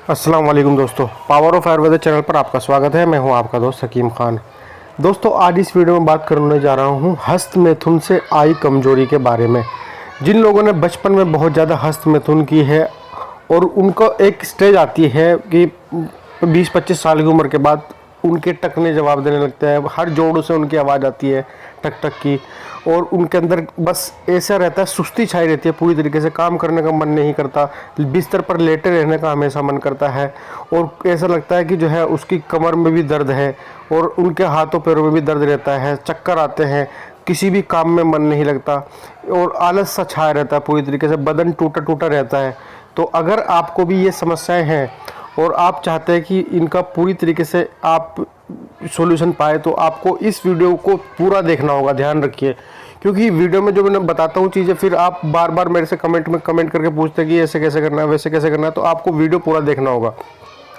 अस्सलाम वालेकुम दोस्तों, पावर ऑफ आयुर्वेद चैनल पर आपका स्वागत है। मैं हूं आपका दोस्त हकीम खान। दोस्तों, आज इस वीडियो में बात करने जा रहा हूं हस्त मैथुन से आई कमजोरी के बारे में। जिन लोगों ने बचपन में बहुत ज़्यादा हस्त मैथुन की है और उनको एक स्टेज आती है कि 20-25 साल की उम्र के बाद उनके टकने जवाब देने लगते हैं, हर जोड़ों से उनकी आवाज़ आती है टक टक की, और उनके अंदर बस ऐसा रहता है, सुस्ती छाई रहती है, पूरी तरीके से काम करने का मन नहीं करता, बिस्तर पर लेटे रहने का हमेशा मन करता है, और ऐसा लगता है कि जो है उसकी कमर में भी दर्द है और उनके हाथों पैरों में भी दर्द रहता है, चक्कर आते हैं, किसी भी काम में मन नहीं लगता और आलस सा छाया रहता है, पूरी तरीके से बदन टूटा टूटा रहता है। तो अगर आपको भी ये समस्याएं हैं और आप चाहते हैं कि इनका पूरी तरीके से आप सॉल्यूशन पाए, तो आपको इस वीडियो को पूरा देखना होगा। ध्यान रखिए, क्योंकि वीडियो में जो मैं बताता हूँ चीज़ें, फिर आप बार बार मेरे से कमेंट करके पूछते हैं कि ऐसे कैसे करना है, वैसे कैसे करना है, तो आपको वीडियो पूरा देखना होगा।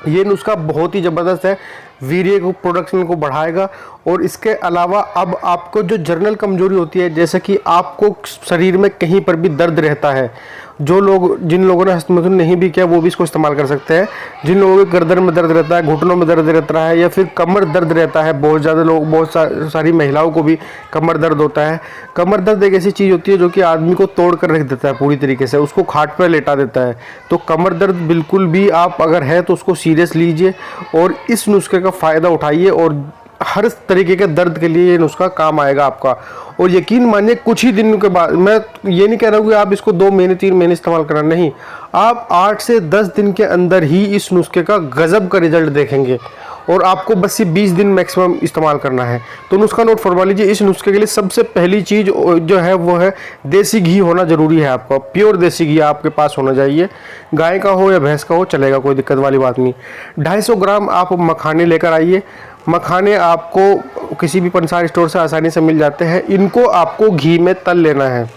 ये नुस्खा बहुत ही ज़बरदस्त है, वीर्य को प्रोडक्शन को बढ़ाएगा। और इसके अलावा अब आपको जो जर्नल कमजोरी होती है, जैसे कि आपको शरीर में कहीं पर भी दर्द रहता है, जिन लोगों ने हस्त मैथुन नहीं भी किया वो भी इसको इस्तेमाल कर सकते हैं। जिन लोगों के गर्दन में दर्द रहता है, घुटनों में दर्द रहता है, या फिर कमर दर्द रहता है, बहुत सारी महिलाओं को भी कमर दर्द होता है। कमर दर्द एक ऐसी चीज़ होती है जो कि आदमी को तोड़ कर रख देता है, पूरी तरीके से उसको खाट पर लेटा देता है। तो कमर दर्द बिल्कुल भी आप अगर है तो उसको सीरियस लीजिए और इस नुस्खे का फ़ायदा उठाइए, और हर तरीके के दर्द के लिए ये नुस्खा काम आएगा आपका। और यकीन मानिए, कुछ ही दिन के बाद, मैं ये नहीं कह रहा हूँ कि आप इसको 2 महीने 3 महीने इस्तेमाल करना, नहीं, आप 8 से 10 दिन के अंदर ही इस नुस्खे का गजब का रिजल्ट देखेंगे। और आपको बस ये 20 दिन मैक्सिमम इस्तेमाल करना है। तो नुस्खा नोट फरमा लीजिए। इस नुस्खे के लिए सबसे पहली चीज़ जो है वो है देसी घी होना ज़रूरी है। आपका प्योर देसी घी आपके पास होना चाहिए, गाय का हो या भैंस का हो चलेगा, कोई दिक्कत वाली बात नहीं। 250 ग्राम आप मखाने लेकर आइए। मखाने आपको किसी भी पंसार स्टोर से आसानी से मिल जाते हैं। इनको आपको घी में तल लेना है,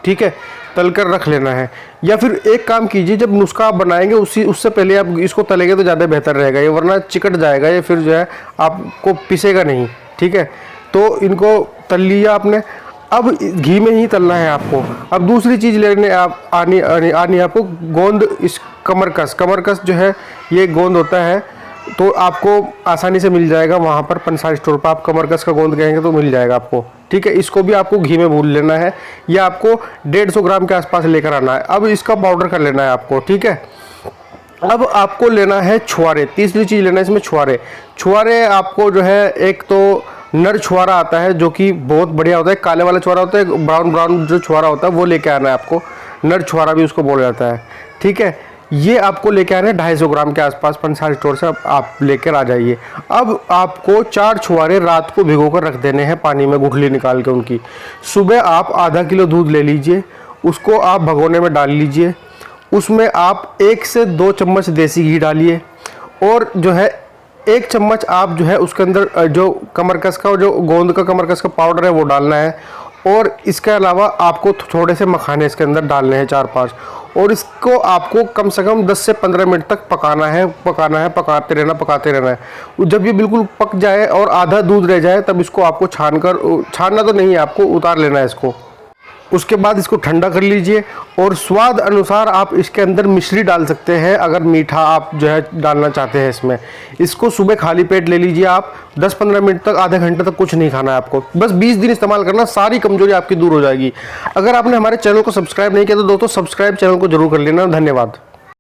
ठीक है, तल कर रख लेना है। या फिर एक काम कीजिए, जब नुस्खा आप बनाएंगे उससे पहले आप इसको तलेंगे तो ज़्यादा बेहतर रहेगा, ये वरना चिकट जाएगा, ये फिर जो है आपको पिसेगा नहीं, ठीक है। तो इनको तल लिया आपने, अब घी में ही तलना है आपको। अब दूसरी चीज़ लेने आनी आपको गोंद, इस कमरकस जो है ये गोंद होता है, तो आपको आसानी से मिल जाएगा वहाँ पर पंसार स्टोर पर। आप कमरकस का गोंद कहेंगे तो मिल जाएगा आपको, ठीक है। इसको भी आपको घी में भून लेना है, या आपको 150 ग्राम के आसपास लेकर आना है। अब इसका पाउडर कर लेना है आपको, ठीक है। अब आपको लेना है छुआरे, तीसरी चीज़ लेना है इसमें छुआरे आपको जो है, एक तो नर छुआरा आता है जो कि बहुत बढ़िया होता है, काले वाला छुआरा होता है, ब्राउन जो छुआरा होता है वो लेके आना है आपको। नर छुआरा भी उसको बोला जाता है, ठीक है। ये आपको लेके आना है 250 ग्राम के आसपास, पंसार स्टोर से आप लेकर आ जाइए। अब आपको 4 छुआरे रात को भिगो कर रख देने हैं पानी में, गुठली निकाल के उनकी। सुबह आप आधा किलो दूध ले लीजिए, उसको आप भगोने में डाल लीजिए। उसमें आप 1 से 2 चम्मच देसी घी डालिए, और जो है 1 चम्मच आप जो है उसके अंदर जो कमरकस का, जो गोंद का कमरकस का पाउडर है वो डालना है। और इसके अलावा आपको थोड़े से मखाने इसके अंदर डालने हैं 4-5, और इसको आपको कम से कम 10 से 15 मिनट तक पकाना है, पकाते रहना है। जब ये बिल्कुल पक जाए और आधा दूध रह जाए, तब इसको आपको छानना तो नहीं है, आपको उतार लेना है इसको। उसके बाद इसको ठंडा कर लीजिए, और स्वाद अनुसार आप इसके अंदर मिश्री डाल सकते हैं, अगर मीठा आप जो है डालना चाहते हैं इसमें। इसको सुबह खाली पेट ले लीजिए आप, 10-15 मिनट तक, आधे घंटे तक कुछ नहीं खाना है आपको, बस 20 दिन इस्तेमाल करना, सारी कमजोरी आपकी दूर हो जाएगी। अगर आपने हमारे चैनल को सब्सक्राइब नहीं किया तो दोस्तों सब्सक्राइब चैनल को जरूर कर लेना। धन्यवाद।